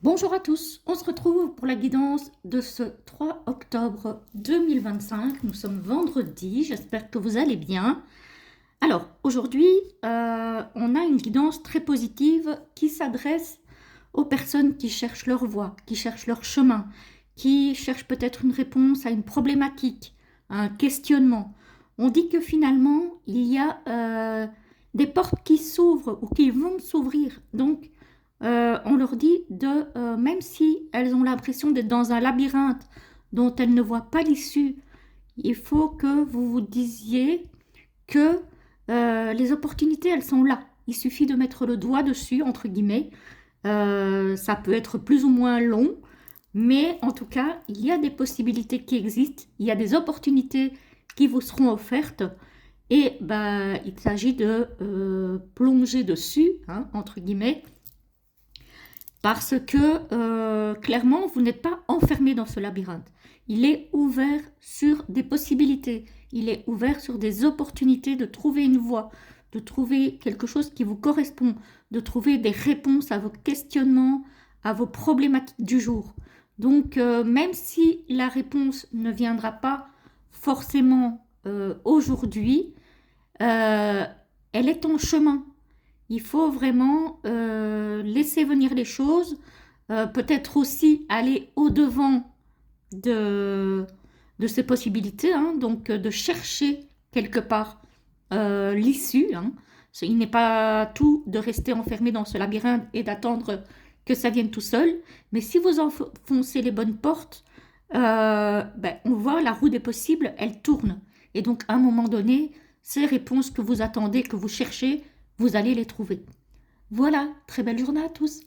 Bonjour à tous, on se retrouve pour la guidance de ce 3 octobre 2025. Nous sommes vendredi, j'espère que vous allez bien. Alors aujourd'hui, on a une guidance très positive qui s'adresse aux personnes qui cherchent leur voie, qui cherchent leur chemin, qui cherchent peut-être une réponse à une problématique, à un questionnement. On dit que finalement, il y a des portes qui s'ouvrent ou qui vont s'ouvrir. Donc, on leur dit même si elles ont l'impression d'être dans un labyrinthe dont elles ne voient pas l'issue, il faut que vous vous disiez que les opportunités, elles sont là. Il suffit de mettre le doigt dessus, entre guillemets. Ça peut être plus ou moins long, mais en tout cas, il y a des possibilités qui existent, il y a des opportunités qui vous seront offertes, et ben, il s'agit de plonger dessus, hein, entre guillemets, parce que clairement, vous n'êtes pas enfermé dans ce labyrinthe. Il est ouvert sur des possibilités, il est ouvert sur des opportunités de trouver une voie, de trouver quelque chose qui vous correspond, de trouver des réponses à vos questionnements, à vos problématiques du jour. Donc, même si la réponse ne viendra pas forcément aujourd'hui, euh, elle est en chemin. Il faut vraiment laisser venir les choses, peut-être aussi aller au-devant de, de ces possibilités, hein, donc de chercher quelque part l'issue. Hein. Il n'est pas tout de rester enfermé dans ce labyrinthe et d'attendre que ça vienne tout seul, mais si vous enfoncez les bonnes portes, ben, on voit la roue des possibles, elle tourne. Et donc, à un moment donné, ces réponses que vous attendez, que vous cherchez, vous allez les trouver. Voilà, très belle journée à tous.